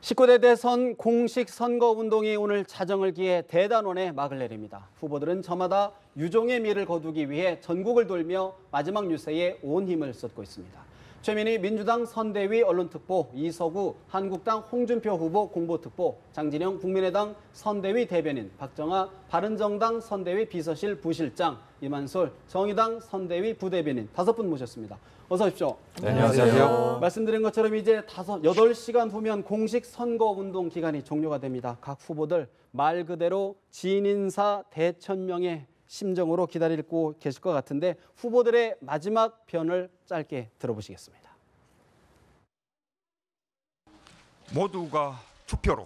19대 대선 공식 선거운동이 오늘 자정을 기해 대단원에 막을 내립니다. 후보들은 저마다 유종의 미를 거두기 위해 전국을 돌며 마지막 유세에 온 힘을 쏟고 있습니다. 최민희 민주당 선대위 언론특보, 이서구 한국당 홍준표 후보 공보특보, 장진영 국민의당 선대위 대변인, 박정아 바른정당 선대위 비서실 부실장, 이만솔 정의당 선대위 부대변인 5분 모셨습니다. 어서 오십시오. 네, 안녕하세요. 말씀드린 것처럼 이제 8시간 후면 공식 선거운동 기간이 종료가 됩니다. 각 후보들 말 그대로 진인사 대천명의 심정으로 기다리고 계실 것 같은데 후보들의 마지막 변을 짧게 들어보시겠습니다. 모두가 투표로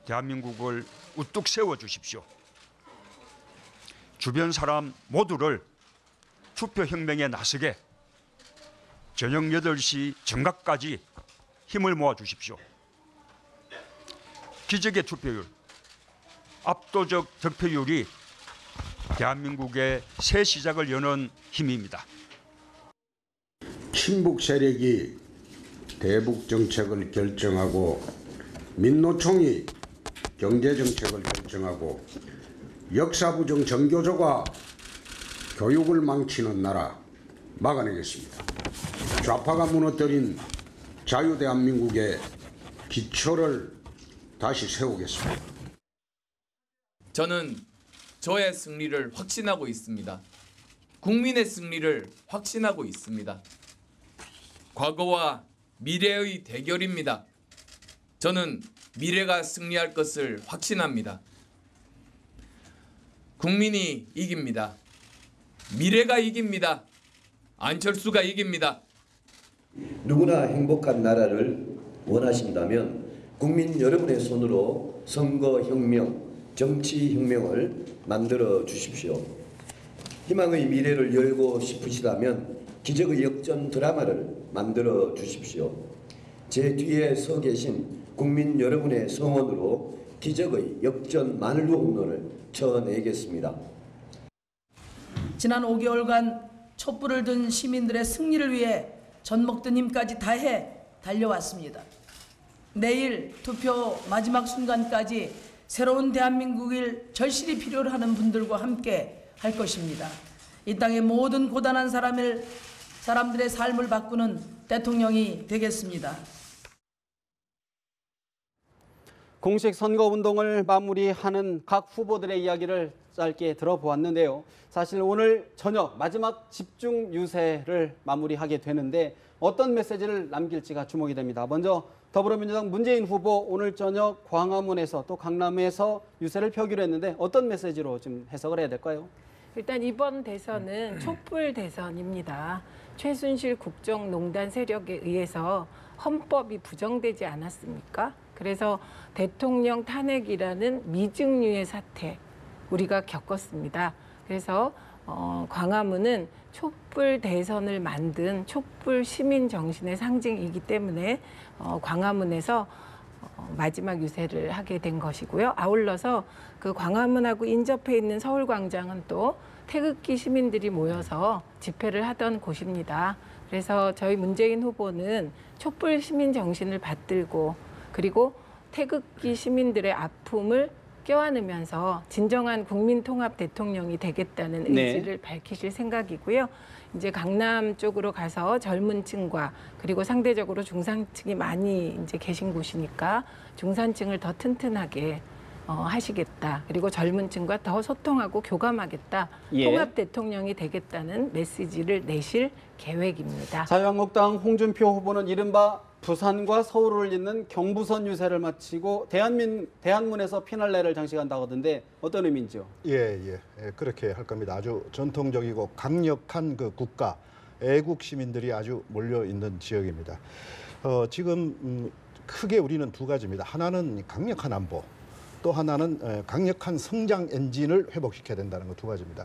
대한민국을 우뚝 세워주십시오. 주변 사람 모두를 투표혁명에 나서게 저녁 8시 정각까지 힘을 모아주십시오. 기적의 투표율, 압도적 득표율이 대한민국의 새 시작을 여는 힘입니다. 친북 세력이 대북 정책을 결정하고 민노총이 경제 정책을 결정하고 역사부정 정교조가 교육을 망치는 나라 막아내겠습니다. 좌파가 무너뜨린 자유대한민국의 기초를 다시 세우겠습니다. 저는 저의 승리를 확신하고 있습니다. 국민의 승리를 확신하고 있습니다. 과거와 미래의 대결입니다. 저는 미래가 승리할 것을 확신합니다. 국민이 이깁니다. 미래가 이깁니다. 안철수가 이깁니다. 누구나 행복한 나라를 원하신다면 국민 여러분의 손으로 선거혁명, 정치혁명을 만들어 주십시오. 희망의 미래를 열고 싶으시다면 기적의 역전 드라마를 만들어 주십시오. 제 뒤에 서 계신 국민 여러분의 성원으로 기적의 역전 만루 홈런을 쳐내겠습니다. 지난 5개월간 촛불을 든 시민들의 승리를 위해 젖 먹던 힘까지 다해 달려왔습니다. 내일 투표 마지막 순간까지 새로운 대한민국을 절실히 필요로 하는 분들과 함께 할 것입니다. 이 땅의 모든 고단한 사람들의 삶을 바꾸는 대통령이 되겠습니다. 공식 선거운동을 마무리하는 각 후보들의 이야기를 짧게 들어보았는데요. 사실 오늘 저녁 마지막 집중 유세를 마무리하게 되는데 어떤 메시지를 남길지가 주목이 됩니다. 먼저 더불어민주당 문재인 후보 오늘 저녁 광화문에서 또 강남에서 유세를 펴기로 했는데 어떤 메시지로 좀 해석을 해야 될까요? 일단 이번 대선은 촛불 대선입니다. 최순실 국정농단 세력에 의해서 헌법이 부정되지 않았습니까? 그래서 대통령 탄핵이라는 미증유의 사태 우리가 겪었습니다. 그래서 광화문은 촛불 대선을 만든 촛불 시민 정신의 상징이기 때문에 광화문에서 마지막 유세를 하게 된 것이고요. 아울러서 그 광화문하고 인접해 있는 서울광장은 또 태극기 시민들이 모여서 집회를 하던 곳입니다. 그래서 저희 문재인 후보는 촛불 시민 정신을 받들고 그리고 태극기 시민들의 아픔을 껴안으면서 진정한 국민통합 대통령이 되겠다는 의지를 밝히실 생각이고요. 이제 강남 쪽으로 가서 젊은 층과 그리고 상대적으로 중산층이 많이 이제 계신 곳이니까 중산층을 더 튼튼하게 하시겠다. 그리고 젊은 층과 더 소통하고 교감하겠다. 통합 대통령이 되겠다는 메시지를 내실 계획입니다. 자유한국당 홍준표 후보는 이른바 부산과 서울을 잇는 경부선 유세를 마치고 대한문에서 피날레를 장식한다고 하던데 어떤 의미인지요? 그렇게 할 겁니다. 아주 전통적이고 강력한 그 국가, 애국 시민들이 아주 몰려 있는 지역입니다. 지금 크게 우리는 두 가지입니다. 하나는 강력한 안보, 또 하나는 강력한 성장 엔진을 회복시켜야 된다는 거 두 가지입니다.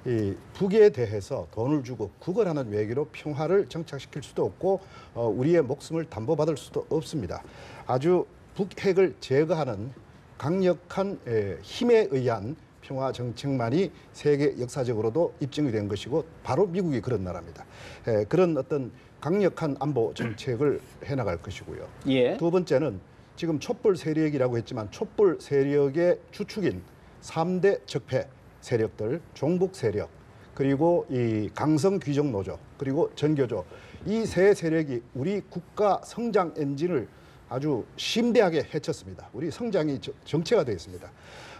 이 북에 대해서 돈을 주고 구걸하는 외교로 평화를 정착시킬 수도 없고 우리의 목숨을 담보받을 수도 없습니다. 아주 북핵을 제거하는 강력한 힘에 의한 평화 정책만이 세계 역사적으로도 입증이 된 것이고 바로 미국이 그런 나라입니다. 그런 어떤 강력한 안보 정책을 해나갈 것이고요. 두 번째는 지금 촛불 세력이라고 했지만 촛불 세력의 주축인 3대 적폐 세력들, 종북 세력, 그리고 이 강성 귀족 노조, 그리고 전교조, 이 세 세력이 우리 국가 성장 엔진을 아주 심대하게 해쳤습니다. 우리 성장이 정체가 되어 있습니다.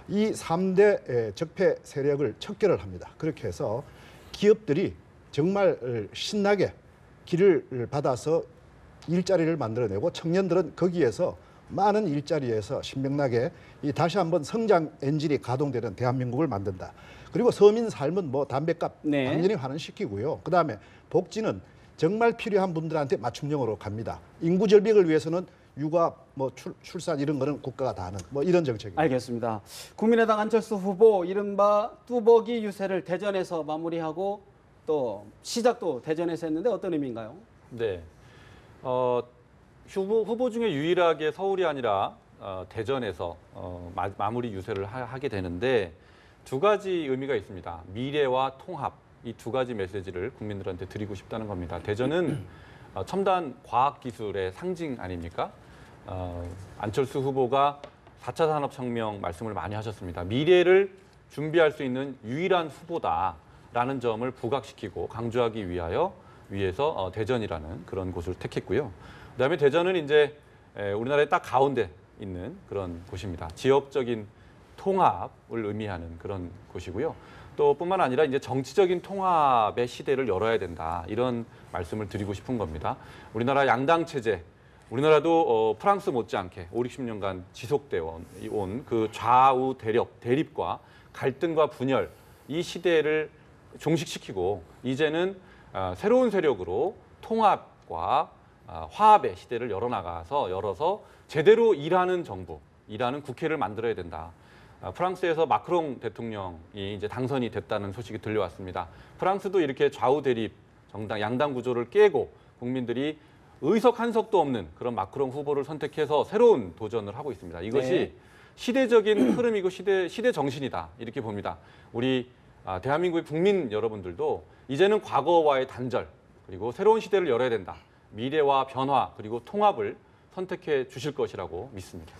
이 3대 적폐 세력을 척결을 합니다. 그렇게 해서 기업들이 정말 신나게 길을 받아서 일자리를 만들어내고 청년들은 거기에서 많은 일자리에서 신명나게 다시 한번 성장 엔진이 가동되는 대한민국을 만든다. 그리고 서민 삶은 뭐 담배값 네. 당연히 환원시키고요. 그다음에 복지는 정말 필요한 분들한테 맞춤형으로 갑니다. 인구 절벽을 위해서는 육아, 뭐 출산 이런 거는 국가가 다 하는 뭐 이런 정책입니다. 알겠습니다. 국민의당 안철수 후보 이른바 뚜벅이 유세를 대전에서 마무리하고 또 시작도 대전에서 했는데 어떤 의미인가요? 네. 후보 중에 유일하게 서울이 아니라 대전에서 마무리 유세를 하게 되는데 두 가지 의미가 있습니다. 미래와 통합, 이 두 가지 메시지를 국민들한테 드리고 싶다는 겁니다. 대전은 첨단 과학기술의 상징 아닙니까? 안철수 후보가 4차 산업혁명 말씀을 많이 하셨습니다. 미래를 준비할 수 있는 유일한 후보다라는 점을 부각시키고 강조하기 위해서 대전이라는 그런 곳을 택했고요. 그다음에 대전은 이제 우리나라의 딱 가운데 있는 그런 곳입니다. 지역적인 통합을 의미하는 그런 곳이고요. 또 뿐만 아니라 이제 정치적인 통합의 시대를 열어야 된다. 이런 말씀을 드리고 싶은 겁니다. 우리나라 양당 체제, 우리나라도 프랑스 못지않게 5, 60년간 지속되어 온 그 좌우 대립과 갈등과 분열, 이 시대를 종식시키고 이제는 새로운 세력으로 통합과 화합의 시대를 열어서 제대로 일하는 정부, 일하는 국회를 만들어야 된다. 프랑스에서 마크롱 대통령이 이제 당선이 됐다는 소식이 들려왔습니다. 프랑스도 이렇게 좌우 대립 정당 양당 구조를 깨고 국민들이 의석 한 석도 없는 그런 마크롱 후보를 선택해서 새로운 도전을 하고 있습니다. 이것이 네. 시대적인 흐름이고 시대 정신이다 이렇게 봅니다. 우리 대한민국의 국민 여러분들도 이제는 과거와의 단절 그리고 새로운 시대를 열어야 된다. 미래와 변화 그리고 통합을 선택해 주실 것이라고 믿습니다.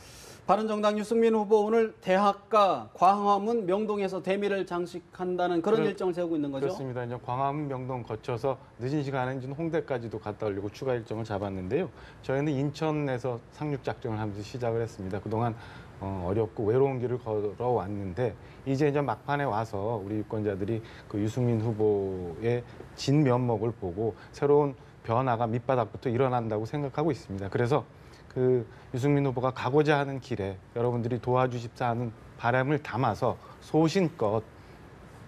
바른정당 유승민 후보 오늘 대학가 광화문 명동에서 대미를 장식한다는 그런 일정을 세우고 있는 거죠? 그렇습니다. 이제 광화문 명동 거쳐서 늦은 시간에 이제 홍대까지도 갔다 오려고 추가 일정을 잡았는데요. 저희는 인천에서 상륙 작전을 하면서 시작을 했습니다. 그동안 어렵고 외로운 길을 걸어왔는데 이제 막판에 와서 우리 유권자들이 그 유승민 후보의 진면목을 보고 새로운 변화가 밑바닥부터 일어난다고 생각하고 있습니다. 그래서 그 유승민 후보가 가고자 하는 길에 여러분들이 도와주십사 하는 바람을 담아서 소신껏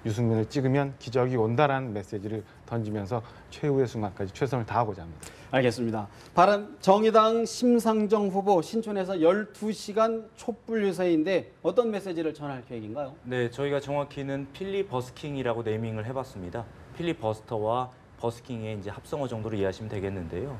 유승민을 찍으면 기적이 온다라는 메시지를 던지면서 최후의 순간까지 최선을 다하고자 합니다. 알겠습니다. 정의당 심상정 후보 신촌에서 12시간 촛불 유세인데 어떤 메시지를 전할 계획인가요? 네, 저희가 정확히는 필리버스킹이라고 네이밍을 해봤습니다. 필리버스터와 버스킹의 이제 합성어 정도로 이해하시면 되겠는데요.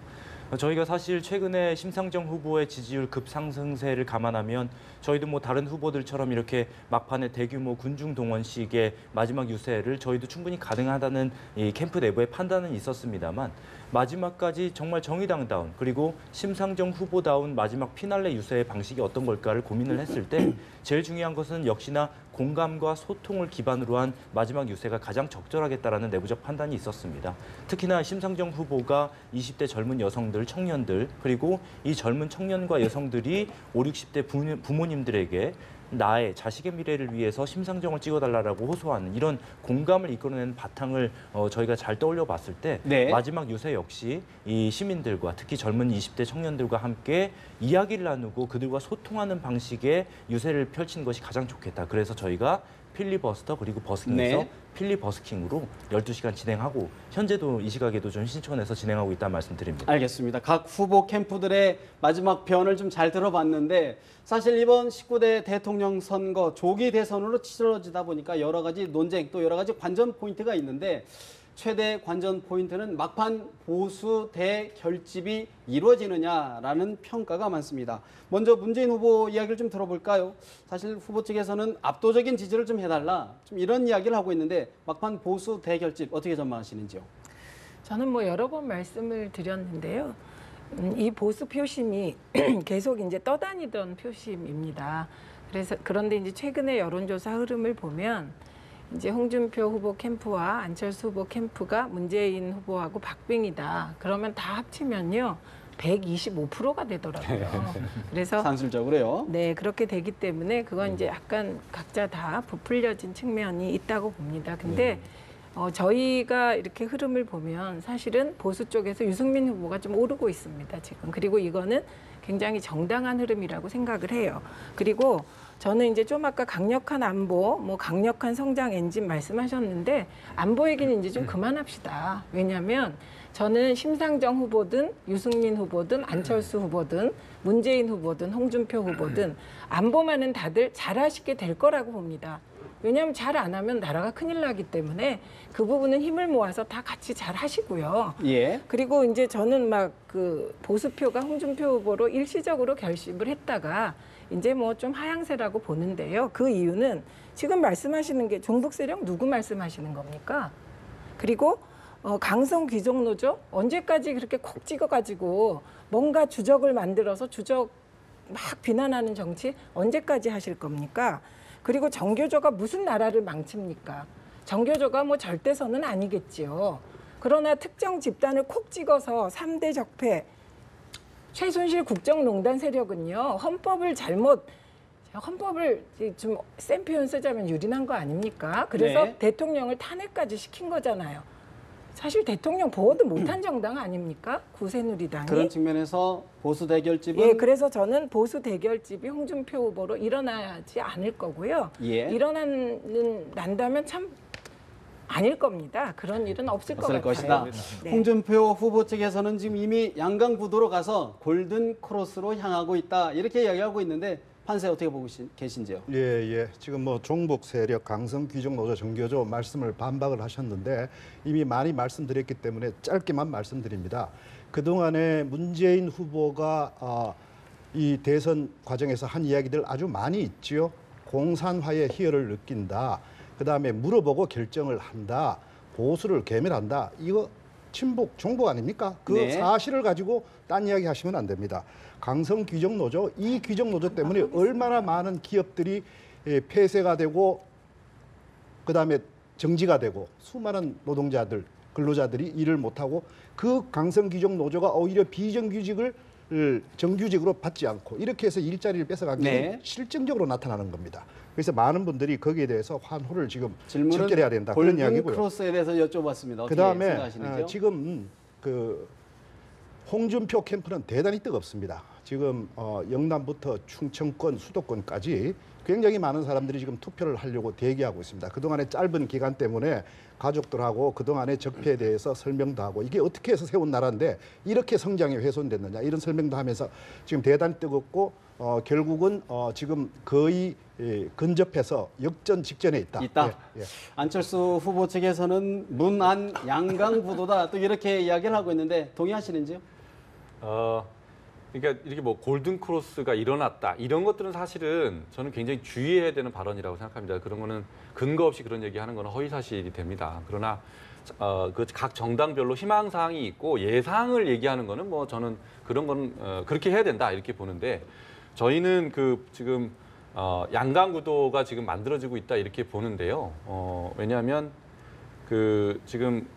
저희가 사실 최근에 심상정 후보의 지지율 급상승세를 감안하면 저희도 뭐 다른 후보들처럼 이렇게 막판에 대규모 군중 동원식의 마지막 유세를 저희도 충분히 가능하다는 이 캠프 내부의 판단은 있었습니다만 마지막까지 정말 정의당다운 그리고 심상정 후보다운 마지막 피날레 유세의 방식이 어떤 걸까를 고민을 했을 때 제일 중요한 것은 역시나 공감과 소통을 기반으로 한 마지막 유세가 가장 적절하겠다라는 내부적 판단이 있었습니다. 특히나 심상정 후보가 20대 젊은 여성들, 청년들 그리고 이 젊은 청년과 여성들이 5, 60대 부모님들에게 나의 자식의 미래를 위해서 심상정을 찍어달라고 호소하는 이런 공감을 이끌어내는 바탕을 저희가 잘 떠올려 봤을 때 네. 마지막 유세 역시 이 시민들과 특히 젊은 20대 청년들과 함께 이야기를 나누고 그들과 소통하는 방식의 유세를 펼치는 것이 가장 좋겠다. 그래서 저희가 필리버스터 그리고 버스킹에서 네. 필리버스킹으로 12시간 진행하고 현재도 이 시각에도 좀 신촌에서 진행하고 있다는 말씀드립니다. 알겠습니다. 각 후보 캠프들의 마지막 변을 좀 잘 들어봤는데 사실 이번 19대 대통령 선거 조기 대선으로 치러지다 보니까 여러 가지 논쟁 또 여러 가지 관전 포인트가 있는데 최대 관전 포인트는 막판 보수 대결집이 이루어지느냐라는 평가가 많습니다. 먼저 문재인 후보 이야기를 좀 들어볼까요? 사실 후보 측에서는 압도적인 지지를 좀 해달라 좀 이런 이야기를 하고 있는데 막판 보수 대결집 어떻게 전망하시는지요? 저는 뭐 여러 번 말씀을 드렸는데요. 이 보수 표심이 계속 이제 떠다니던 표심입니다. 그런데 이제 최근의 여론조사 흐름을 보면 이제 홍준표 후보 캠프와 안철수 후보 캠프가 문재인 후보하고 박빙이다. 그러면 다 합치면요 125%가 되더라고요. 그래서 산술적으로요. 네, 그렇게 되기 때문에 그건 이제 약간 각자 다 부풀려진 측면이 있다고 봅니다. 근데 저희가 이렇게 흐름을 보면 사실은 보수 쪽에서 유승민 후보가 좀 오르고 있습니다, 지금. 그리고 이거는 굉장히 정당한 흐름이라고 생각을 해요. 그리고 저는 이제 좀 아까 강력한 안보, 뭐 강력한 성장 엔진 말씀하셨는데 안보 얘기는 이제 좀 그만합시다. 왜냐하면 저는 심상정 후보든 유승민 후보든 안철수 후보든 문재인 후보든 홍준표 후보든 안보만은 다들 잘하시게 될 거라고 봅니다. 왜냐하면 잘 안 하면 나라가 큰일 나기 때문에 그 부분은 힘을 모아서 다 같이 잘 하시고요. 예. 그리고 이제 저는 막 그 보수표가 홍준표 후보로 일시적으로 결집을 했다가 이제 뭐 좀 하향세라고 보는데요. 그 이유는 지금 말씀하시는 게 종북 세력 누구 말씀하시는 겁니까? 그리고 강성 귀족 노조 언제까지 그렇게 콕 찍어가지고 뭔가 주적을 만들어서 주적 막 비난하는 정치 언제까지 하실 겁니까? 그리고 정교조가 무슨 나라를 망칩니까? 정교조가 뭐 절대선은 아니겠지요. 그러나 특정 집단을 콕 찍어서 3대 적폐, 최순실 국정농단 세력은요. 헌법을 좀 센 표현 쓰자면 유린한 거 아닙니까? 그래서 네. 대통령을 탄핵까지 시킨 거잖아요. 사실 대통령 보호도 못한 정당 아닙니까? 구새누리당이. 그런 측면에서 보수 대결집은 예, 그래서 저는 보수 대결집이 홍준표 후보로 일어나지 않을 거고요. 예. 난다면 참 아닐 겁니다. 그런 일은 없을 것 같아요. 것이다. 네. 홍준표 후보 측에서는 지금 이미 양강구도로 가서 골든 크로스로 향하고 있다 이렇게 이야기하고 있는데 판세 어떻게 보고 계신지요? 예. 지금 뭐 종북 세력, 강성 귀족 노조, 정교조 말씀을 반박을 하셨는데 이미 많이 말씀드렸기 때문에 짧게만 말씀드립니다. 그동안에 문재인 후보가 이 대선 과정에서 한 이야기들 아주 많이 있지요. 공산화의 희열을 느낀다. 그다음에 물어보고 결정을 한다. 보수를 괴멸한다. 이거 친북, 종북 아닙니까? 그 네. 사실을 가지고 딴 이야기 하시면 안 됩니다. 강성 귀족 노조, 이 귀족 노조 때문에 얼마나 많은 기업들이 폐쇄가 되고 그다음에 정지가 되고 수많은 노동자들, 근로자들이 일을 못하고 그 강성 귀족 노조가 오히려 비정규직을 정규직으로 받지 않고 이렇게 해서 일자리를 뺏어가기 네. 실증적으로 나타나는 겁니다. 그래서 많은 분들이 거기에 대해서 환호를 지금 질문은 적절해야 된다. 그런 골든 이야기고요. 크로스에 대해서 여쭤봤습니다. 어떻게 그다음에 생각하시는지요? 지금 그 홍준표 캠프는 대단히 뜨겁습니다. 지금 영남부터 충청권, 수도권까지 굉장히 많은 사람들이 지금 투표를 하려고 대기하고 있습니다. 그동안의 짧은 기간 때문에 가족들하고 그동안의 적폐에 대해서 설명도 하고 이게 어떻게 해서 세운 나라인데 이렇게 성장이 훼손됐느냐 이런 설명도 하면서 지금 대단히 뜨겁고 결국은 지금 거의 근접해서 역전 직전에 있다. 예. 안철수 후보 측에서는 문안 양강구도다 또 이렇게 이야기를 하고 있는데 동의하시는지요? 그러니까 이렇게 뭐 골든 크로스가 일어났다 이런 것들은 사실은 저는 굉장히 주의해야 되는 발언이라고 생각합니다. 그런 거는 근거 없이 그런 얘기하는 거는 허위 사실이 됩니다. 그러나 그 각 정당별로 희망 사항이 있고 예상을 얘기하는 거는 뭐 저는 그런 건 그렇게 해야 된다 이렇게 보는데 저희는 그 지금 양강 구도가 지금 만들어지고 있다 이렇게 보는데요. 왜냐하면 그 지금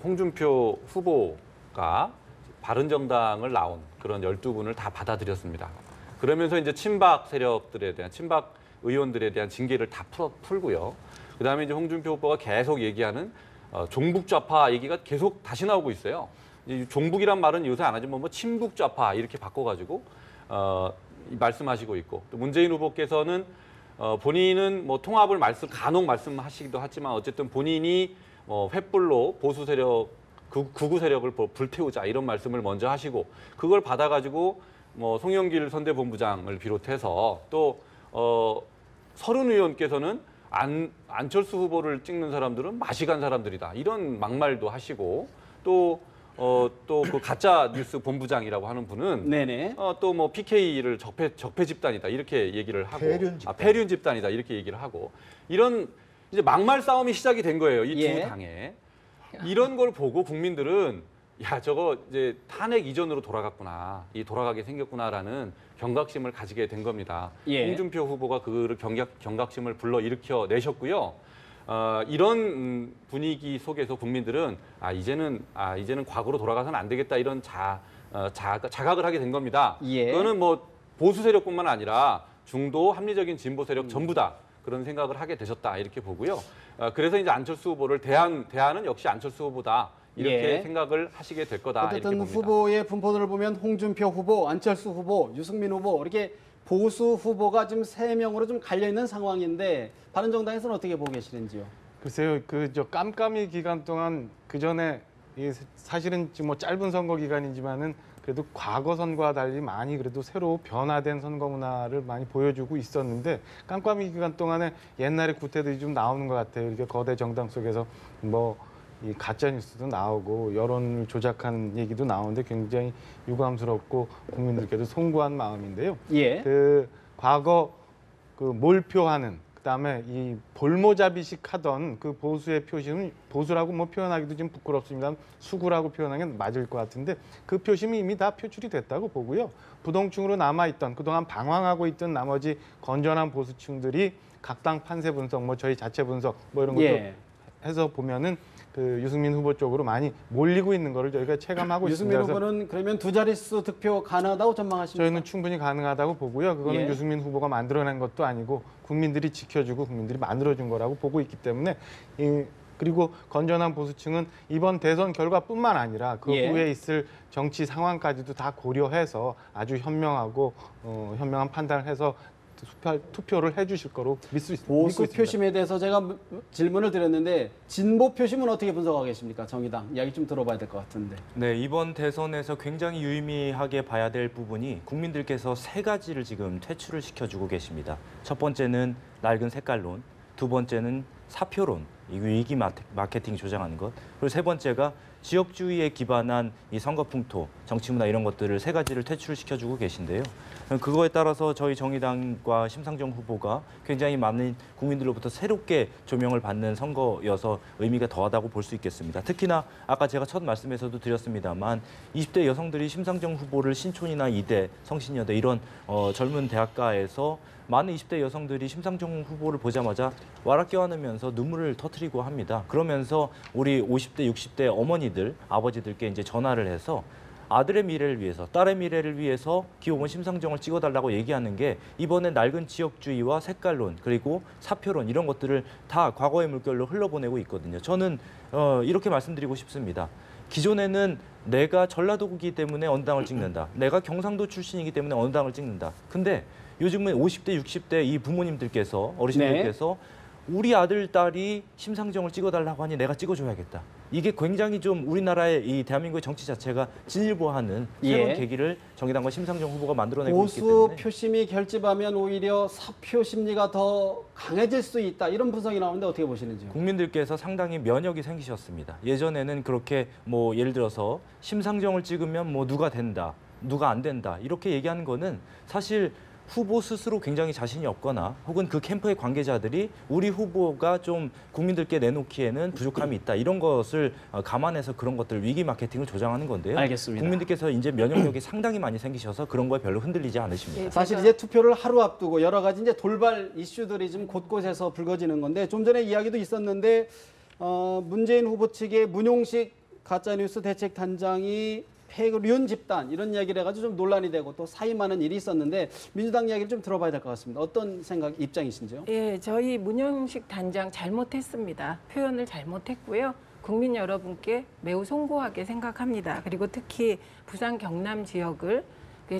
홍준표 후보가 바른정당을 나온 그런 12분을 다 받아들였습니다. 그러면서 이제 친박 세력들에 대한 친박 의원들에 대한 징계를 다 풀고요. 그다음에 이제 홍준표 후보가 계속 얘기하는 종북 좌파 얘기가 계속 다시 나오고 있어요. 종북이란 말은 요새 안 하지만 뭐 친북 좌파 이렇게 바꿔가지고 말씀하시고 있고 또 문재인 후보께서는 본인은 뭐 통합을 간혹 말씀하시기도 하지만 어쨌든 본인이 횃불로 보수 세력 극우 세력을 불태우자 이런 말씀을 먼저 하시고 그걸 받아가지고 뭐 송영길 선대본부장을 비롯해서 또 서른 의원께서는 안철수 후보를 찍는 사람들은 마시간 사람들이다 이런 막말도 하시고 또 그 가짜 뉴스 본부장이라고 하는 분은 네네. 또 뭐 PK를 적폐 집단이다 이렇게 얘기를 하고 폐륜 집단이다 이렇게 얘기를 하고 이런 이제 막말 싸움이 시작이 된 거예요 이 두 예. 당에. 이런 걸 보고 국민들은 야, 저거 이제 탄핵 이전으로 돌아갔구나, 돌아가게 생겼구나라는 경각심을 가지게 된 겁니다. 예. 홍준표 후보가 그 경각심을 불러 일으켜 내셨고요. 이런 분위기 속에서 국민들은 이제는 과거로 돌아가서는 안 되겠다, 이런 자각을 하게 된 겁니다. 예. 그거는 뭐 보수 세력뿐만 아니라 중도 합리적인 진보 세력 전부 다 그런 생각을 하게 되셨다, 이렇게 보고요. 그래서 이제 안철수 후보를 대안은 역시 안철수 후보다, 이렇게 예. 생각을 하시게 될 거다, 이렇게 어쨌든 봅니다. 후보의 분포들을 보면 홍준표 후보, 안철수 후보, 유승민 후보 이렇게 보수 후보가 지금 3명으로 좀 갈려 있는 상황인데 바른정당에서는 어떻게 보고 계시는지요? 글쎄요, 저 깜깜이 기간 동안 그 전에 사실은 지금 뭐 짧은 선거 기간이지만은 그래도 과거 선거와 달리 많이 그래도 새로 변화된 선거 문화를 많이 보여주고 있었는데, 깜깜이 기간 동안에 옛날의 구태들이 좀 나오는 것 같아요. 이렇게 거대 정당 속에서 뭐 이 가짜 뉴스도 나오고 여론을 조작하는 얘기도 나오는데 굉장히 유감스럽고 국민들께도 송구한 마음인데요. 예. 그 과거 그 몰표하는, 그다음에 이 볼모자비식 하던 그 보수의 표심은, 보수라고 뭐 표현하기도 좀 부끄럽습니다. 수구라고 표현하는 게 맞을 것 같은데, 그 표심이 이미 다 표출이 됐다고 보고요. 부동층으로 남아있던, 그동안 방황하고 있던 나머지 건전한 보수층들이 각 당 판세 분석, 뭐 저희 자체 분석 뭐 이런 것도 예. 해서 보면은 그 유승민 후보 쪽으로 많이 몰리고 있는 거를 저희가 체감하고 있습니다. 유승민 후보는 그러면 2자릿수 득표 가능하다고 전망하십니까? 저희는 충분히 가능하다고 보고요. 그거는 예. 유승민 후보가 만들어낸 것도 아니고 국민들이 지켜주고 국민들이 만들어준 거라고 보고 있기 때문에, 그리고 건전한 보수층은 이번 대선 결과뿐만 아니라 그 예. 후에 있을 정치 상황까지도 다 고려해서 아주 현명하고 현명한 판단을 해서 투표를 해주실 거로 믿고 보수 있습니다. 표심에 대해서 제가 질문을 드렸는데 진보 표심은 어떻게 분석하고 계십니까? 정의당 이야기 좀 들어봐야 될 것 같은데. 네, 이번 대선에서 굉장히 유의미하게 봐야 될 부분이 국민들께서 3가지를 지금 퇴출을 시켜주고 계십니다. 첫 번째는 낡은 색깔론, 두 번째는 사표론, 이 위기 마케팅 조장하는 것, 그리고 세 번째가 지역주의에 기반한 이 선거 풍토, 정치 문화 이런 것들을 3가지를 퇴출시켜주고 계신데요. 그거에 따라서 저희 정의당과 심상정 후보가 굉장히 많은 국민들로부터 새롭게 조명을 받는 선거여서 의미가 더하다고 볼 수 있겠습니다. 특히나 아까 제가 첫 말씀에서도 드렸습니다만 20대 여성들이 심상정 후보를 신촌이나 이대, 성신여대 이런 젊은 대학가에서 많은 20대 여성들이 심상정 후보를 보자마자 와락 껴안으면서 눈물을 터뜨리고 합니다. 그러면서 우리 50대, 60대 어머니들, 아버지들께 이제 전화를 해서 아들의 미래를 위해서, 딸의 미래를 위해서 기호번 심상정을 찍어달라고 얘기하는 게 이번에 낡은 지역주의와 색깔론 그리고 사표론 이런 것들을 다 과거의 물결로 흘러보내고 있거든요. 저는 이렇게 말씀드리고 싶습니다. 기존에는 내가 전라도이기 때문에 어느 당을 찍는다. 내가 경상도 출신이기 때문에 어느 당을 찍는다. 근데 요즘은 50대, 60대 이 부모님들께서, 어르신들께서 우리 아들, 딸이 심상정을 찍어달라고 하니 내가 찍어줘야겠다. 이게 굉장히 좀 우리나라의 이 대한민국의 정치 자체가 진일보하는 새로운 계기를 정의당과 심상정 후보가 만들어내고 있기 때문에 보수 표심이 결집하면 오히려 사표 심리가 더 강해질 수 있다. 이런 분석이 나오는데 어떻게 보시는지요? 국민들께서 상당히 면역이 생기셨습니다. 예전에는 그렇게 뭐 예를 들어서 심상정을 찍으면 뭐 누가 된다, 누가 안 된다 이렇게 얘기하는 거는 사실 후보 스스로 굉장히 자신이 없거나 혹은 그 캠프의 관계자들이 우리 후보가 좀 국민들께 내놓기에는 부족함이 있다 이런 것을 감안해서 그런 것들 위기 마케팅을 조장하는 건데요. 알겠습니다. 국민들께서 이제 면역력이 상당히 많이 생기셔서 그런 거에 별로 흔들리지 않으십니다. 사실 이제 투표를 하루 앞두고 여러 가지 이제 돌발 이슈들이 좀 곳곳에서 불거지는 건데 좀 전에 이야기도 있었는데 문재인 후보 측의 문용식 가짜뉴스 대책단장이 폐륜 집단 이런 이야기를 해가지고 좀 논란이 되고 또 사임하는 일이 있었는데 민주당 이야기를 좀 들어봐야 될 것 같습니다. 어떤 생각, 입장이신지요? 예, 저희 문용식 단장 잘못했습니다. 표현을 잘못했고요. 국민 여러분께 매우 송구하게 생각합니다. 그리고 특히 부산 경남 지역을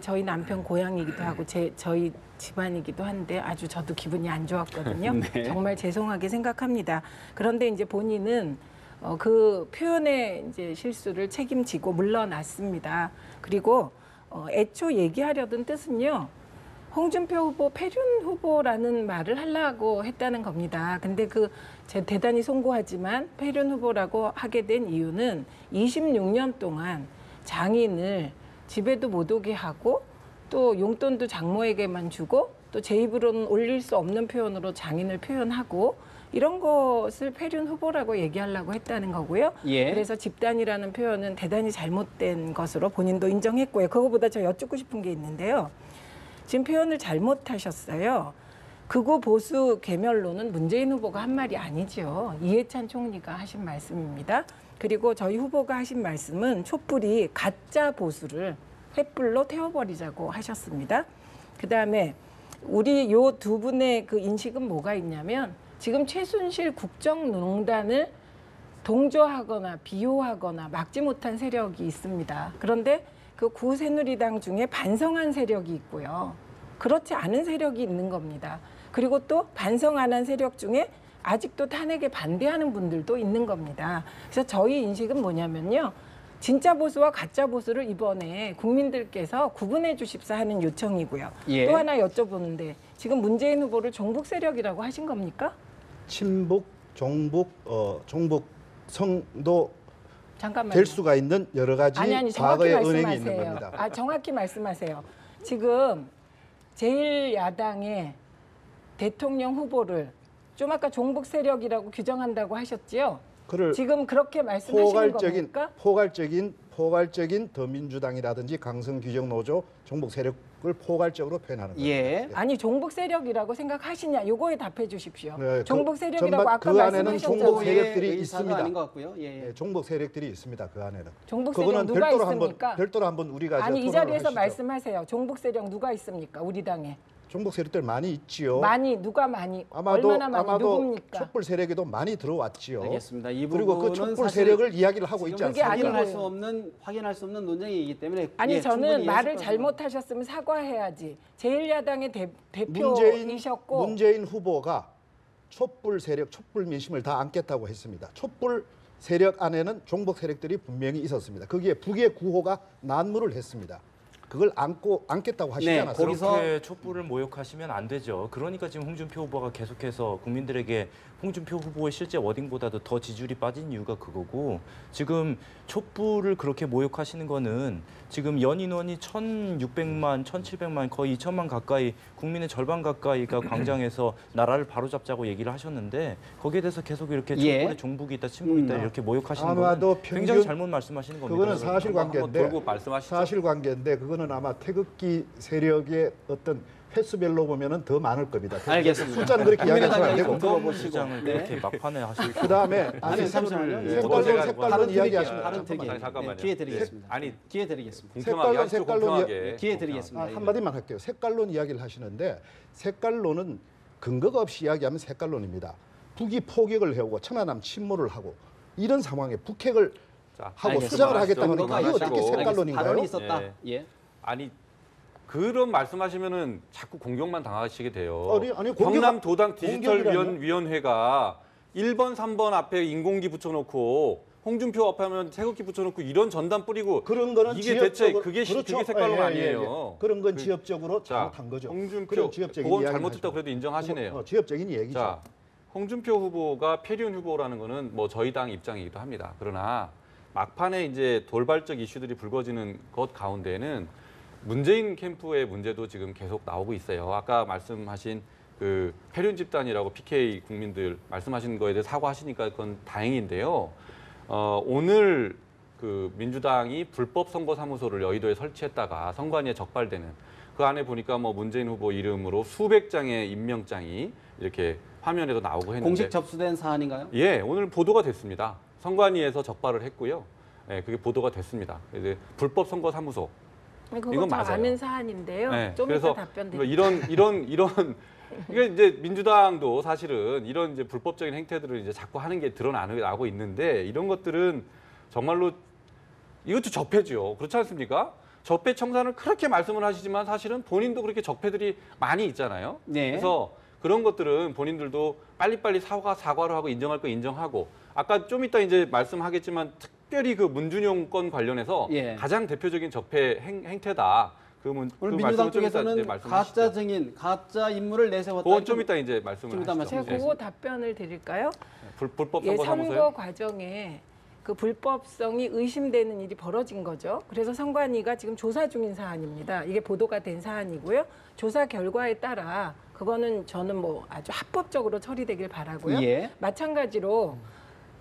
저희 남편 고향이기도 하고 저희 집안이기도 한데 아주 저도 기분이 안 좋았거든요. 네. 정말 죄송하게 생각합니다. 그런데 이제 본인은 그 표현의 이제 실수를 책임지고 물러났습니다. 그리고 애초 얘기하려던 뜻은요. 홍준표 후보 폐륜 후보라는 말을 하려고 했다는 겁니다. 근데 제가 대단히 송구하지만 폐륜 후보라고 하게 된 이유는 26년 동안 장인을 집에도 못 오게 하고 또 용돈도 장모에게만 주고 또 제 입으로는 올릴 수 없는 표현으로 장인을 표현하고 이런 것을 폐륜 후보라고 얘기하려고 했다는 거고요. 예. 그래서 집단이라는 표현은 대단히 잘못된 것으로 본인도 인정했고요. 그거보다 저 여쭙고 싶은 게 있는데요. 지금 표현을 잘못하셨어요. 극우 보수 괴멸론은 문재인 후보가 한 말이 아니죠. 이해찬 총리가 하신 말씀입니다. 그리고 저희 후보가 하신 말씀은 촛불이 가짜 보수를 횃불로 태워버리자고 하셨습니다. 그다음에 우리 요 두 분의 그 인식은 뭐가 있냐면 지금 최순실 국정농단을 동조하거나 비호하거나 막지 못한 세력이 있습니다. 그런데 그 구새누리당 중에 반성한 세력이 있고요. 그렇지 않은 세력이 있는 겁니다. 그리고 또 반성 안 한 세력 중에 아직도 탄핵에 반대하는 분들도 있는 겁니다. 그래서 저희 인식은 뭐냐면요. 진짜 보수와 가짜 보수를 이번에 국민들께서 구분해 주십사 하는 요청이고요. 예. 또 하나 여쭤보는데 지금 문재인 후보를 종북 세력이라고 하신 겁니까? 친북, 종북, 종북성도 잠깐만요. 될 수가 있는 여러 가지 정확히 과거의 은행이 있는 말씀하세요. 겁니다. 정확히 말씀하세요. 지금 제1야당의 대통령 후보를 좀 아까 종북 세력이라고 규정한다고 하셨지요? 그를 지금 그렇게 말씀하시는 겁니까? 포괄적인 더민주당이라든지 강성규정노조 종북 세력을 포괄적으로 표현하는 겁니다. 예. 아니 종북 세력이라고 생각하시냐? 요거에 답해 주십시오. 네, 종북 세력이라고 전반 아까 그 안에는 말씀하셨잖아요. 종북 세력들이 의사가 있습니다. 아닌 것 같고요. 예. 네, 종북 세력들이 있습니다. 그 안에는. 종북 세력 그거는 누가 별도로 있습니까? 한번 우리가 아니 이 토론을 자리에서 하시죠. 말씀하세요. 종북 세력 누가 있습니까? 우리 당에. 종북 세력들 많이 있지요. 누가 많이? 아마도 얼마나 많이? 누굽니까? 촛불 세력에도 많이 들어왔지요. 알겠습니다. 이 그리고 그 부분은 촛불 사실 세력을 이야기를 하고 있지 지금 그게 않습니까? 아니고요. 확인할 수 없는 논쟁이기 때문에 아니 예, 저는 충분히 말을 이해하실 잘못하셨으면 사과해야지. 제1야당의 대표이셨고 문재인 후보가 촛불 세력, 촛불 민심을 다 안겠다고 했습니다. 촛불 세력 안에는 종북 세력들이 분명히 있었습니다. 거기에 북의 구호가 난무를 했습니다. 그걸 안겠다고 하시지 네, 않았어요? 거기서 그렇게 촛불을 모욕하시면 안 되죠. 그러니까 지금 홍준표 후보가 계속해서 국민들에게 홍준표 후보의 실제 워딩보다도 더 지지율이 빠진 이유가 그거고, 지금 촛불을 그렇게 모욕하시는 거는 지금 연인원이 1,600만, 1,700만, 거의 2천만 가까이, 국민의 절반 가까이가 광장에서 나라를 바로잡자고 얘기를 하셨는데 거기에 대해서 계속 이렇게 예. 촛불에 종북이 있다, 친북이 있다 이렇게 모욕하시는 아마도 거는 굉장히 잘못 말씀하시는 겁니다. 그거는 사실관계인데, 돌고 말씀하시죠. 사실관계인데 그거는 아마 태극기 세력의 어떤 횟수별로 보면은 더 많을 겁니다. 알겠습니다. 숫자는 그렇게 이야기하시면 안 국민의당 되고. 보시고. 시장을 네. 그렇게 막판에 하실 그다음에 아니 잠시만요. 색깔론 이야기하시면 다른 특이에요. 잠깐만요. 기회 드리겠습니다. 아니 기회 드리겠습니다. 공평하게 하시죠. 색깔론 공평하게. 기회 드리겠습니다. 한마디만 할게요. 색깔론 이야기를 하시는데 색깔론은 근거가 없이 이야기하면 색깔론입니다. 북이 포격을 해오고 천안함 침몰을 하고 이런 상황에 북핵을 자, 하고 알겠습니다. 수장을 하겠다고 하니까 정도가 이게 어떻게 하시고. 색깔론인가요? 발언이 있었다. 예. 예. 아니 그런 말씀하시면은 자꾸 공격만 당하시게 돼요. 아니, 공격- 경남 도당 디지털 공격이라뇨? 위원회가 1번, 3번 앞에 인공기 붙여놓고 홍준표 앞에 하면 태극기 붙여놓고 이런 전단 뿌리고 그런 거는 이게 대체 지역적으로- 그게 그렇죠. 색깔론 예, 예, 아니에요. 예. 그런 건 그- 지역적으로 자, 잘못한 거죠. 홍준표 그런 지역적인 그건 이야기를 잘못했다고 하죠. 그래도 인정하시네요. 지역적인 얘기죠. 자, 홍준표 후보가 폐륜 후보라는 거는 뭐 저희 당 입장이기도 합니다. 그러나 막판에 이제 돌발적 이슈들이 불거지는 것 가운데는 문재인 캠프의 문제도 지금 계속 나오고 있어요. 아까 말씀하신 그 폐륜 집단이라고 PK 국민들 말씀하신 거에 대해 사과하시니까 그건 다행인데요. 오늘 그 민주당이 불법 선거사무소를 여의도에 설치했다가 선관위에 적발되는 그 안에 보니까 뭐 문재인 후보 이름으로 수백 장의 임명장이 이렇게 화면에도 나오고 했는데 공식 접수된 사안인가요? 예, 오늘 보도가 됐습니다. 선관위에서 적발을 했고요. 예, 그게 보도가 됐습니다. 이제 불법 선거사무소. 그거 이건 저 맞아요. 아는 사안인데요. 네, 좀 그래서 이따 답변 뭐 드릴게요. 이런 이게 이제 민주당도 사실은 이런 이제 불법적인 행태들을 이제 자꾸 하는 게 드러나고 있는데 이런 것들은 정말로 이것도 적폐죠. 그렇지 않습니까? 적폐 청산을 그렇게 말씀을 하시지만 사실은 본인도 그렇게 적폐들이 많이 있잖아요. 네. 그래서 그런 것들은 본인들도 빨리빨리 사과를 하고 인정할 거 인정하고 아까 좀 이따 이제 말씀하겠지만 특별히 그 문준용 건 관련해서 예. 가장 대표적인 적폐 행태다. 오늘 그 민주당 말씀을 좀 이따 이제 쪽에서는 말씀하시죠. 가짜 증인, 가짜 인물을 내세웠다. 그건 좀 이따 이제 말씀을 좀 이따 하시죠. 제가 말씀해 그거 답변을 드릴까요? 불법 예, 선거사무소요? 선거 과정에 그 불법성이 의심되는 일이 벌어진 거죠. 그래서 선관위가 지금 조사 중인 사안입니다. 이게 보도가 된 사안이고요. 조사 결과에 따라 그거는 저는 뭐 아주 합법적으로 처리되길 바라고요. 예. 마찬가지로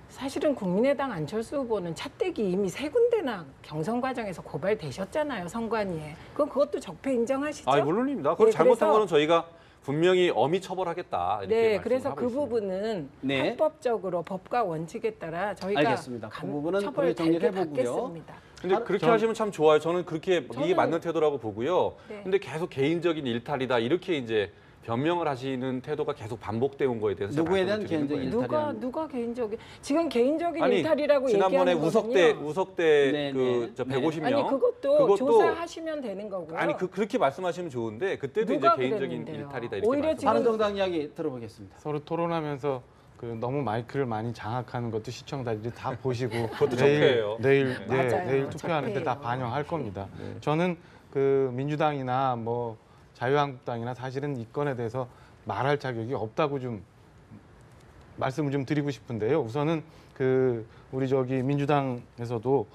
사실은 국민의당 안철수 후보는 차떼기 이미 3군데나 경선 과정에서 고발되셨잖아요, 선관위에. 그것도 적폐 인정하시죠? 아, 물론입니다. 그걸 네, 잘못한 그래서- 거는 저희가 분명히 엄히 처벌하겠다. 이렇게 네, 말씀을 그래서 하고 그 있습니다. 부분은 네. 합법적으로 법과 원칙에 따라 저희가 알겠습니다. 그 부분은 처벌 정리를 달게 해보고요. 받겠습니다. 근데 그렇게 하시면 참 좋아요. 저는 그렇게 이게 저는- 맞는 태도라고 보고요. 네. 근데 계속 개인적인 일탈이다 이렇게 이제 변명을 하시는 태도가 계속 반복돼 온 거에 대해서 제가 누구에 대한 말씀을 드리는 개인적인 거예요. 일탈이라는- 누가 개인적인 지금 개인적인 아니, 일탈이라고 지난번에 얘기하는 우석대 네, 그 네. 150명 아니 그것도 조사하시면 되는 거고요. 아니 그렇게 말씀하시면 좋은데 그때도 이제 누가 개인적인 그랬는데요? 일탈이다 이렇게 오히려 말씀. 지금- 바른정당 이야기 들어보겠습니다. 서로 토론하면서 그 너무 마이크를 많이 장악하는 것도 시청자들이 다 보시고 그것도 적폐예요. 내일 맞아요. 내일 투표하는데 다 적폐예요. 반영할 겁니다. 저는 그 민주당이나 뭐 자유한국당이나 사실은 이 건에 대해서 말할 자격이 없다고 좀 말씀을 좀 드리고 싶은데요. 우선은 그 우리 저기 민주당에서도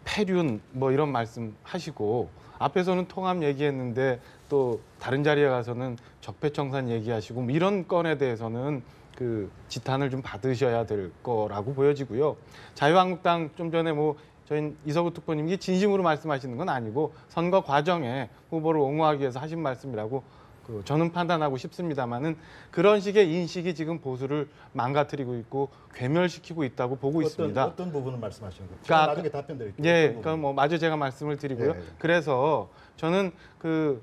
폐륜 뭐 이런 말씀 하시고 앞에서는 통합 얘기했는데 또 다른 자리에 가서는 적폐청산 얘기하시고 뭐 이런 건에 대해서는 그 지탄을 좀 받으셔야 될 거라고 보여지고요. 자유한국당 좀 전에 뭐 저희 이서구 특보님이 진심으로 말씀하시는 건 아니고 선거 과정에 후보를 옹호하기 위해서 하신 말씀이라고 저는 판단하고 싶습니다만은 그런 식의 인식이 지금 보수를 망가뜨리고 있고 괴멸시키고 있다고 보고 있습니다. 어떤 부분을 말씀하시는 거예요? 그러니까 나중에 답변 드릴게요. 예, 어떤 그러니까 부분? 뭐 마저 제가 말씀을 드리고요. 예, 예. 그래서 저는 그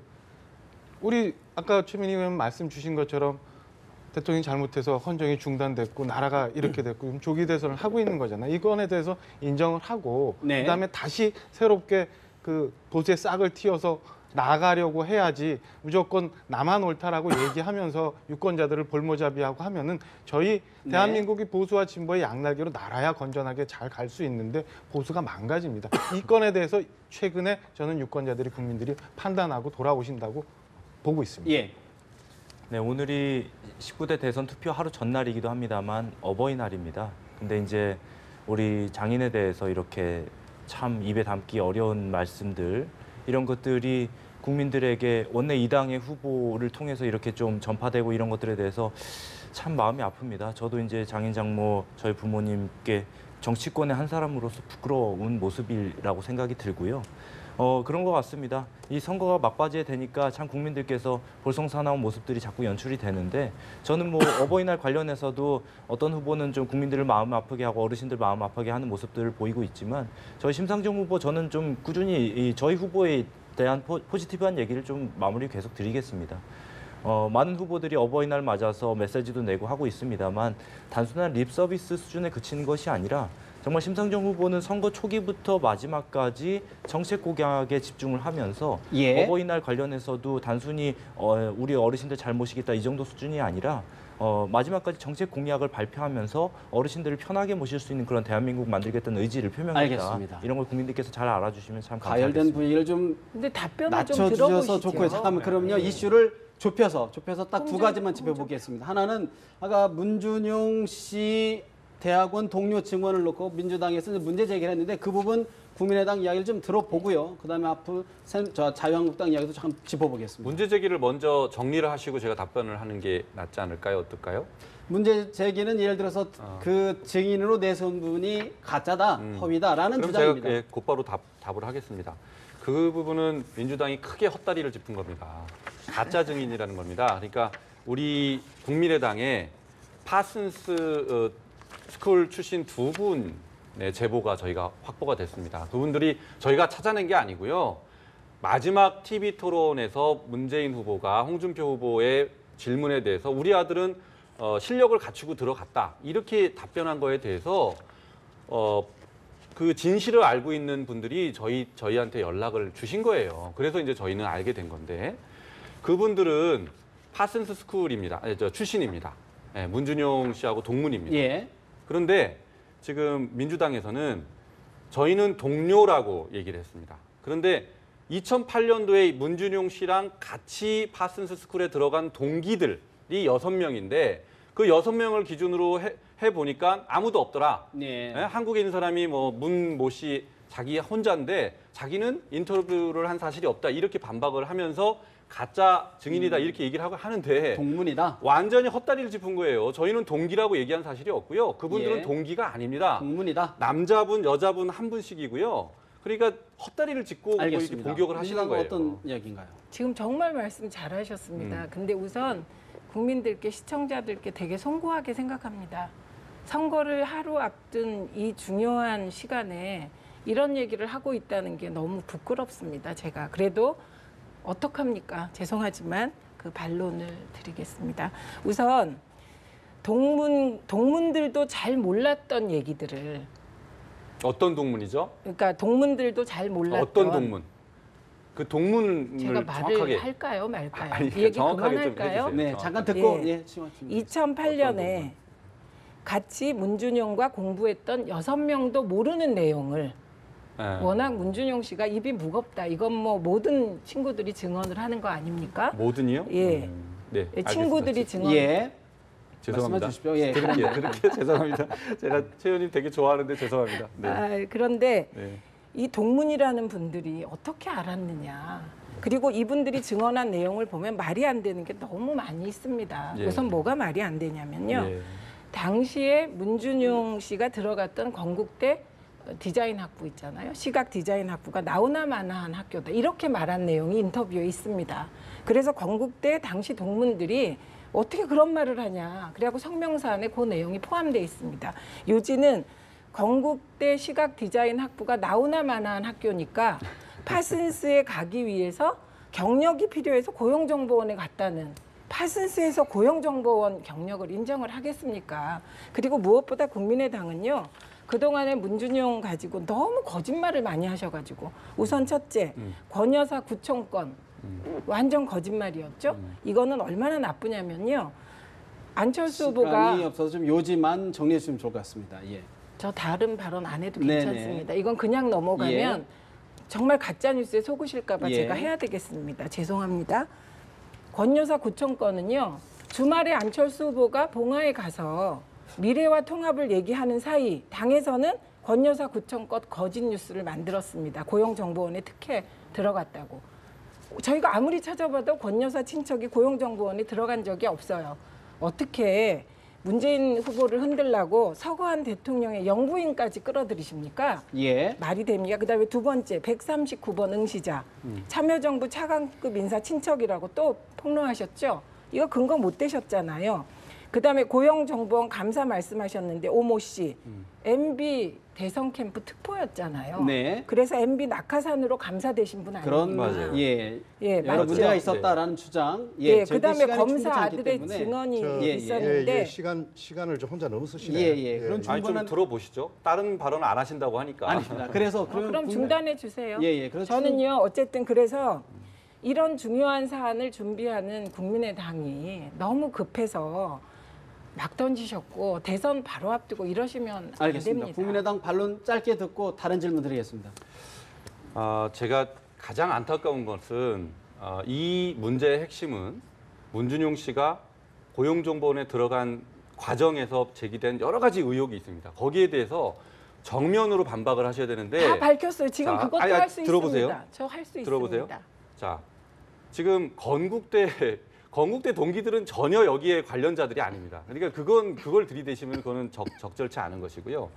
우리 아까 최민희 의원 말씀 주신 것처럼 대통령이 잘못해서 헌정이 중단됐고 나라가 이렇게 됐고 지금 조기 대선을 하고 있는 거잖아요. 이 건에 대해서 인정을 하고 네. 그다음에 다시 새롭게 그 보수의 싹을 틔워서 나가려고 해야지 무조건 나만 옳다라고 얘기하면서 유권자들을 볼모잡이하고 하면은 저희 네. 대한민국이 보수와 진보의 양날개로 날아야 건전하게 잘 갈 수 있는데 보수가 망가집니다. 이 건에 대해서 최근에 저는 유권자들이 국민들이 판단하고 돌아오신다고 보고 있습니다. 예. 네, 오늘이 19대 대선 투표 하루 전날이기도 합니다만 어버이날입니다. 근데 이제 우리 장인에 대해서 이렇게 참 입에 담기 어려운 말씀들 이런 것들이 국민들에게 원내 2당의 후보를 통해서 이렇게 좀 전파되고 이런 것들에 대해서 참 마음이 아픕니다. 저도 이제 장인 장모 저희 부모님께 정치권의 한 사람으로서 부끄러운 모습이라고 생각이 들고요. 그런 것 같습니다. 이 선거가 막바지에 되니까 참 국민들께서 볼썽사나운 모습들이 자꾸 연출이 되는데 저는 뭐 어버이날 관련해서도 어떤 후보는 좀 국민들을 마음 아프게 하고 어르신들 마음 아프게 하는 모습들을 보이고 있지만 저희 심상정 후보 저는 좀 꾸준히 이 저희 후보에 대한 포지티브한 얘기를 좀 마무리 계속 드리겠습니다. 많은 후보들이 어버이날 맞아서 메시지도 내고 하고 있습니다만 단순한 립 서비스 수준에 그치는 것이 아니라 정말 심상정 후보는 선거 초기부터 마지막까지 정책 공약에 집중을 하면서 예. 어버이날 관련해서도 단순히 우리 어르신들 잘모시겠다 이 정도 수준이 아니라 마지막까지 정책 공약을 발표하면서 어르신들을 편하게 모실 수 있는 그런 대한민국 만들겠다는 의지를 표명했다. 알겠습니다. 이런 걸 국민들께서 잘 알아주시면 참 가열된 감사하겠습니다. 분위기를 좀 근데 답변을 좀 낮춰주셔서 들어보시죠. 좋고요. 잠깐만 그럼요. 이슈를 좁혀서 딱 두 가지만 짚어보겠습니다. 하나는 아까 문준용 씨 대학원 동료 증언을 놓고 민주당에서 문제 제기를 했는데 그 부분 국민의당 이야기를 좀 들어보고요. 그다음에 앞으로 자유한국당 이야기도 좀 짚어보겠습니다. 문제 제기를 먼저 정리를 하시고 제가 답변을 하는 게 낫지 않을까요? 어떨까요? 문제 제기는 예를 들어서 그 증인으로 내세운 부분이 가짜다, 허위다라는 그럼 주장입니다. 제가 곧바로 답을 하겠습니다. 그 부분은 민주당이 크게 헛다리를 짚은 겁니다. 가짜 증인이라는 겁니다. 그러니까 우리 국민의당에 파슨스 스쿨 출신 두 분의 제보가 저희가 확보가 됐습니다. 그분들이 저희가 찾아낸 게 아니고요. 마지막 TV 토론에서 문재인 후보가 홍준표 후보의 질문에 대해서 우리 아들은 실력을 갖추고 들어갔다. 이렇게 답변한 거에 대해서 그 진실을 알고 있는 분들이 저희한테 연락을 주신 거예요. 그래서 이제 저희는 알게 된 건데 그분들은 파슨스 스쿨입니다. 출신입니다. 네, 문준용 씨하고 동문입니다. 예. 그런데 지금 민주당에서는 저희는 동료라고 얘기를 했습니다. 그런데 2008년도에 문준용 씨랑 같이 파슨스 스쿨에 들어간 동기들이 6명인데 그 6명을 기준으로 해보니까 아무도 없더라. 네. 한국에 있는 사람이 뭐 문모 씨 자기 혼자인데 자기는 인터뷰를 한 사실이 없다. 이렇게 반박을 하면서 가짜 증인이다 이렇게 얘기를 하는데 동문이다. 완전히 헛다리를 짚은 거예요. 저희는 동기라고 얘기한 사실이 없고요. 그분들은 예. 동기가 아닙니다. 동문이다. 남자분, 여자분 한 분씩이고요. 그러니까 헛다리를 짚고 뭐 이렇게 알겠습니다. 공격을 하시는 거예요. 어떤 이야기인가요? 지금 정말 말씀 잘하셨습니다. 근데 우선 국민들께 시청자들께 되게 송구하게 생각합니다. 선거를 하루 앞둔 이 중요한 시간에 이런 얘기를 하고 있다는 게 너무 부끄럽습니다. 제가 그래도 어떡합니까? 죄송하지만 그 반론을 드리겠습니다. 우선 동문들도 잘 몰랐던 얘기들을 어떤 동문이죠? 그러니까 동문들도 잘 몰랐던 어떤 동문? 그 동문을 제가 말을 정확하게 할까요 말까요? 아니, 이 얘기 정확하게 좀 그만할까요? 해주세요. 네, 잠깐 듣고 예. 예, 2008년에 같이 문준용과 공부했던 6명도 모르는 내용을 네. 워낙 문준용 씨가 입이 무겁다. 이건 뭐 모든 친구들이 증언을 하는 거 아닙니까? 모든이요? 예. 네, 친구들이 증언. 예. 죄송합니다. 말씀해 주십시오. 예. 그렇게 죄송합니다. 제가 최 의원님 되게 좋아하는데 죄송합니다. 네. 아, 그런데 네. 이 동문이라는 분들이 어떻게 알았느냐. 그리고 이분들이 증언한 내용을 보면 말이 안 되는 게 너무 많이 있습니다. 예. 우선 뭐가 말이 안 되냐면요. 예. 당시에 문준용 씨가 들어갔던 건국대 디자인 학부 있잖아요. 시각 디자인 학부가 나오나 마나한 학교다. 이렇게 말한 내용이 인터뷰에 있습니다. 그래서 건국대 당시 동문들이 어떻게 그런 말을 하냐. 그래갖고 성명사안에 그 내용이 포함되어 있습니다. 요지는 건국대 시각 디자인 학부가 나오나 마나한 학교니까 파슨스에 가기 위해서 경력이 필요해서 고용정보원에 갔다는 파슨스에서 고용정보원 경력을 인정을 하겠습니까? 그리고 무엇보다 국민의당은요. 그동안에 문준용 가지고 너무 거짓말을 많이 하셔가지고 우선 첫째, 권 여사 구청권 완전 거짓말이었죠. 이거는 얼마나 나쁘냐면요. 안철수 후보가 시간이 없어서 좀 요지만 정리해 주시면 좋을 것 같습니다. 예. 저 다른 발언 안 해도 네네. 괜찮습니다. 이건 그냥 넘어가면 예. 정말 가짜 뉴스에 속으실까 봐 예. 제가 해야 되겠습니다. 죄송합니다. 권 여사 구청권은요. 주말에 안철수 후보가 봉화에 가서 미래와 통합을 얘기하는 사이 당에서는 권 여사 구청권 거짓 뉴스를 만들었습니다. 고용정보원에 특혜 들어갔다고. 저희가 아무리 찾아봐도 권 여사 친척이 고용정보원에 들어간 적이 없어요. 어떻게 문재인 후보를 흔들라고 서거한 대통령의 영부인까지 끌어들이십니까? 예. 말이 됩니까? 그다음에 두 번째 139번 응시자 참여정부 차관급 인사 친척이라고 또 폭로하셨죠? 이거 근거 못 대셨잖아요. 그다음에 고용정보원 감사 말씀하셨는데 오모 씨 MB 대선 캠프 특보였잖아요. 네. 그래서 MB 낙하산으로 감사되신 분 아닙니까? 그런 맞아요. 예. 예, 여러 맞죠? 문제가 있었다라는 주장. 예, 저희도 그다음에 시간이 검사 충분치 않기 아들의 때문에. 증언이 예, 있었는데 시간을 좀 혼자 너무 쓰시네요. 예, 예. 그런 아니 좀 충분한- 들어보시죠. 다른 발언 안 하신다고 하니까. 아닙니다. 그래서 그럼 중단해 주세요. 예, 예. 그래서 저는요 어쨌든 그래서 이런 중요한 사안을 준비하는 국민의당이 너무 급해서 막 던지셨고 대선 바로 앞두고 이러시면 안 알겠습니다. 됩니다. 국민의당 반론 짧게 듣고 다른 질문 드리겠습니다. 제가 가장 안타까운 것은 이 문제의 핵심은 문준용 씨가 고용정보원에 들어간 과정에서 제기된 여러 가지 의혹이 있습니다. 거기에 대해서 정면으로 반박을 하셔야 되는데 다 밝혔어요. 지금 자, 그것도 아니, 할 수 들어보세요. 있습니다. 저 할 수 들어보세요. 있습니다. 자, 지금 건국대 동기들은 전혀 여기에 관련자들이 아닙니다. 그러니까 그걸 들이대시면 그거는 적절치 않은 것이고요.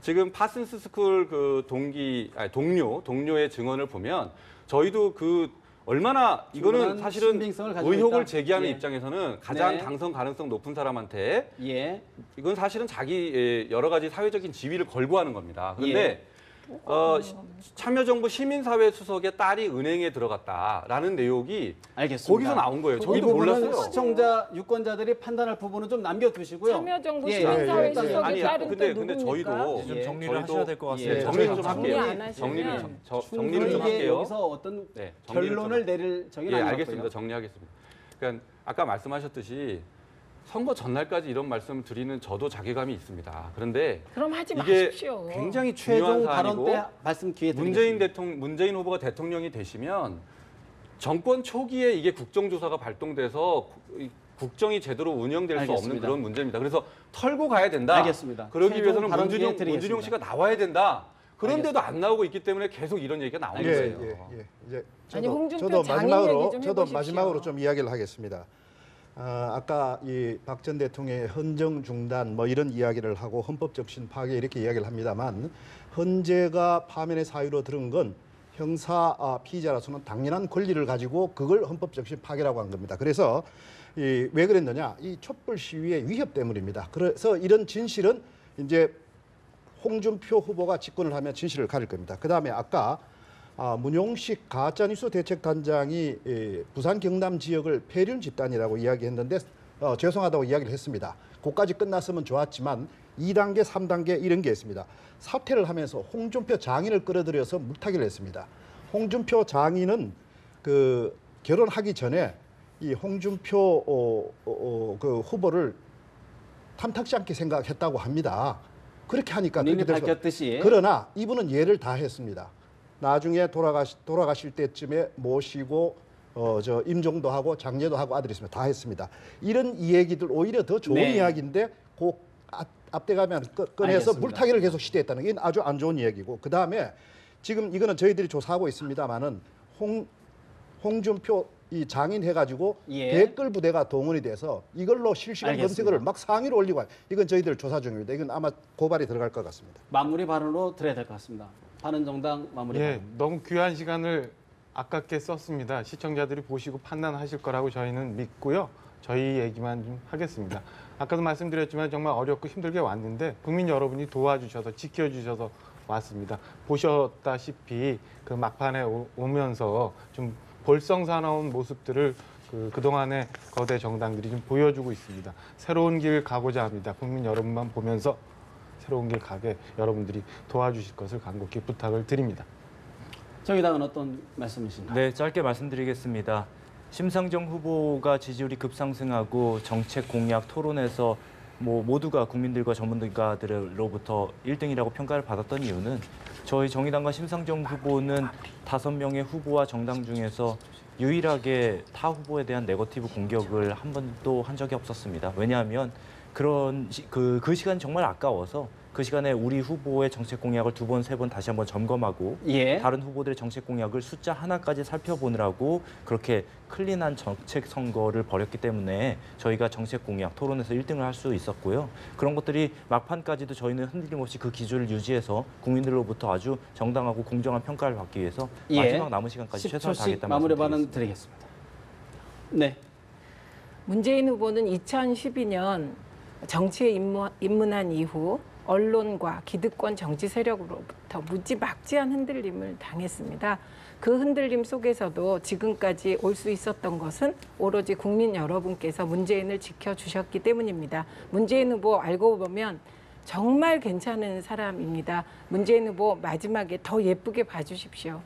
지금 파슨스 스쿨 그 동료의 증언을 보면 저희도 얼마나 이거는 충분한 사실은 신빙성을 가지고 의혹을 있다. 제기하는 예. 입장에서는 가장 네. 당선 가능성 높은 사람한테 예. 이건 사실은 자기 여러 가지 사회적인 지위를 걸고 하는 겁니다. 그런데 예. 참여정부 시민사회 수석의 딸이 은행에 들어갔다라는 내용이 알겠습니다. 거기서 나온 거예요. 이 저희도 부분은 몰랐어요. 시청자 유권자들이 판단할 부분은 좀 남겨두시고요. 참여정부 예, 시민사회 예, 수석의 아니, 딸은 근데 또 누굽니까? 저희도 좀 예. 정리를 저희도- 하셔야 될 것 같습니다. 예, 정리를 좀 저희도 정리 할게요. 안 하시면 정리를 좀 이게 할게요. 여기서 어떤 네, 정리를 좀 결론을 내릴 적이 예, 아니었고요. 알겠습니다. 정리하겠습니다. 그러니까 아까 말씀하셨듯이 선거 전날까지 이런 말씀을 드리는 저도 자괴감이 있습니다. 그런데 그럼 하지 이게 마십시오. 굉장히 중요한 최종 발언 사안이고 때 말씀 기회 드리겠습니다. 문재인 후보가 대통령이 되시면 정권 초기에 이게 국정조사가 발동돼서 국정이 제대로 운영될 수 없는 알겠습니다. 그런 문제입니다. 그래서 털고 가야 된다. 알겠습니다. 그러기 최종 위해서는 발언 기회 문준용 드리겠습니다. 씨가 나와야 된다. 그런데도 안 나오고 있기 때문에 계속 이런 얘기가 나오는 예, 거예요. 예, 예. 이제 아니, 홍준표 저도 장인 마지막으로 얘기 좀 해보십시오. 좀 이야기를 하겠습니다. 아까 이 박 전 대통령의 헌정 중단 뭐 이런 이야기를 하고 헌법 적신 파괴 이렇게 이야기를 합니다만 헌재가 파면의 사유로 들은 건 형사 피의자로서는 당연한 권리를 가지고 그걸 헌법 적신 파괴라고 한 겁니다. 그래서 왜 그랬느냐? 이 촛불 시위의 위협 때문입니다. 그래서 이런 진실은 이제 홍준표 후보가 집권을 하면 진실을 가릴 겁니다. 그다음에 아까 문용식 가짜뉴스 대책단장이 부산 경남 지역을 폐륜 집단이라고 이야기했는데 죄송하다고 이야기를 했습니다. 그까지 끝났으면 좋았지만 2단계, 3단계 이런 게 있습니다. 사퇴를 하면서 홍준표 장인을 끌어들여서 물타기를 했습니다. 홍준표 장인은 그 결혼하기 전에 이 홍준표 그 후보를 탐탁지 않게 생각했다고 합니다. 그렇게 하니까 본인이 그렇게 돼서 밝혔듯이. 그러나 이분은 예를 다 했습니다. 나중에 돌아가실 때쯤에 모시고 저 임종도 하고 장례도 하고 아들이 있으면 다 했습니다. 이런 얘기들 오히려 더 좋은 네. 이야기인데 그 앞에 가면 꺼내서 알겠습니다. 물타기를 계속 시도했다는 게 아주 안 좋은 이야기고 그다음에 지금 이거는 저희들이 조사하고 있습니다만은 홍준표 이 장인 해가지고 예. 댓글 부대가 동원이 돼서 이걸로 실시간 알겠습니다. 검색어를 막 상위로 올리고 이건 저희들 조사 중입니다. 이건 아마 고발이 들어갈 것 같습니다. 마무리 발언으로 드려야 될 것 같습니다. 바른정당 마무리 예, 발언. 너무 귀한 시간을 아깝게 썼습니다. 시청자들이 보시고 판단하실 거라고 저희는 믿고요. 저희 얘기만 좀 하겠습니다. 아까도 말씀드렸지만 정말 어렵고 힘들게 왔는데 국민 여러분이 도와주셔서 지켜주셔서 왔습니다. 보셨다시피 그 막판에 오면서 좀 볼썽사나운 모습들을 그동안의 거대 정당들이 좀 보여주고 있습니다. 새로운 길 가고자 합니다. 국민 여러분만 보면서 새로운 길 가게 여러분들이 도와주실 것을 간곡히 부탁을 드립니다. 정의당은 어떤 말씀이신가요? 네, 짧게 말씀드리겠습니다. 심상정 후보가 지지율이 급상승하고 정책 공약 토론에서 모두가 국민들과 전문가들로부터 1등이라고 평가를 받았던 이유는 저희 정의당과 심상정 후보는 5명의 후보와 정당 중에서 유일하게 타 후보에 대한 네거티브 공격을 한 번도 한 적이 없었습니다. 왜냐하면 그 시간이 정말 아까워서 그 시간에 우리 후보의 정책 공약을 2번, 3번 다시 한번 점검하고 예. 다른 후보들의 정책 공약을 숫자 하나까지 살펴보느라고 그렇게 클린한 정책 선거를 벌였기 때문에 저희가 정책 공약 토론에서 1등을 할 수 있었고요. 그런 것들이 막판까지도 저희는 흔들림 없이 그 기조를 유지해서 국민들로부터 아주 정당하고 공정한 평가를 받기 위해서 예. 마지막 남은 시간까지 최선을 10초씩 다하겠다는 마무리 말씀 발언 드리겠습니다. 드리겠습니다. 네. 문재인 후보는 2012년 정치에 입문한 이후 언론과 기득권 정치 세력으로부터 무지막지한 흔들림을 당했습니다. 그 흔들림 속에서도 지금까지 올 수 있었던 것은 오로지 국민 여러분께서 문재인을 지켜주셨기 때문입니다. 문재인 후보 알고 보면 정말 괜찮은 사람입니다. 문재인 후보 마지막에 더 예쁘게 봐주십시오.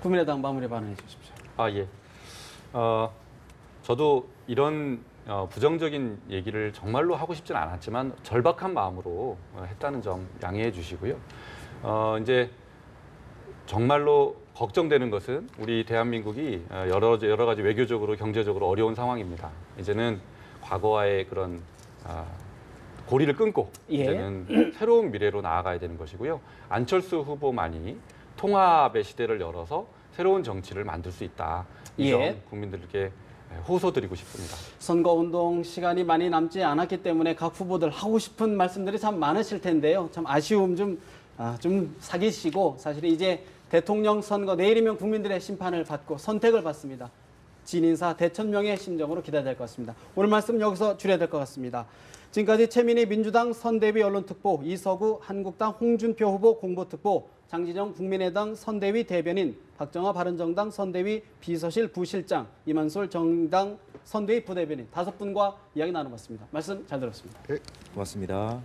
국민의당 마무리 발언해 주십시오. 예. 저도 이런 부정적인 얘기를 정말로 하고 싶지는 않았지만 절박한 마음으로 했다는 점 양해해 주시고요. 이제 정말로 걱정되는 것은 우리 대한민국이 여러 가지 외교적으로 경제적으로 어려운 상황입니다. 이제는 과거와의 그런 고리를 끊고 예. 이제는 새로운 미래로 나아가야 되는 것이고요. 안철수 후보만이 통합의 시대를 열어서 새로운 정치를 만들 수 있다. 이 점 예. 국민들께 호소드리고 싶습니다. 선거운동 시간이 많이 남지 않았기 때문에 각 후보들 하고 싶은 말씀들이 참 많으실 텐데요. 참 아쉬움 좀 사귀시고 사실 이제 대통령 선거 내일이면 국민들의 심판을 받고 선택을 받습니다. 진인사 대천명의 심정으로 기다려야 될 것 같습니다. 오늘 말씀 여기서 줄여야 될 것 같습니다. 지금까지 최민희 민주당 선대위 언론특보, 이서구 한국당 홍준표 후보 공보특보, 장진영 국민의당 선대위 대변인, 박정아 바른정당 선대위 비서실 부실장, 이만솔 정의당 선대위 부대변인 5분과 이야기 나눠봤습니다. 말씀 잘 들었습니다. 고맙습니다.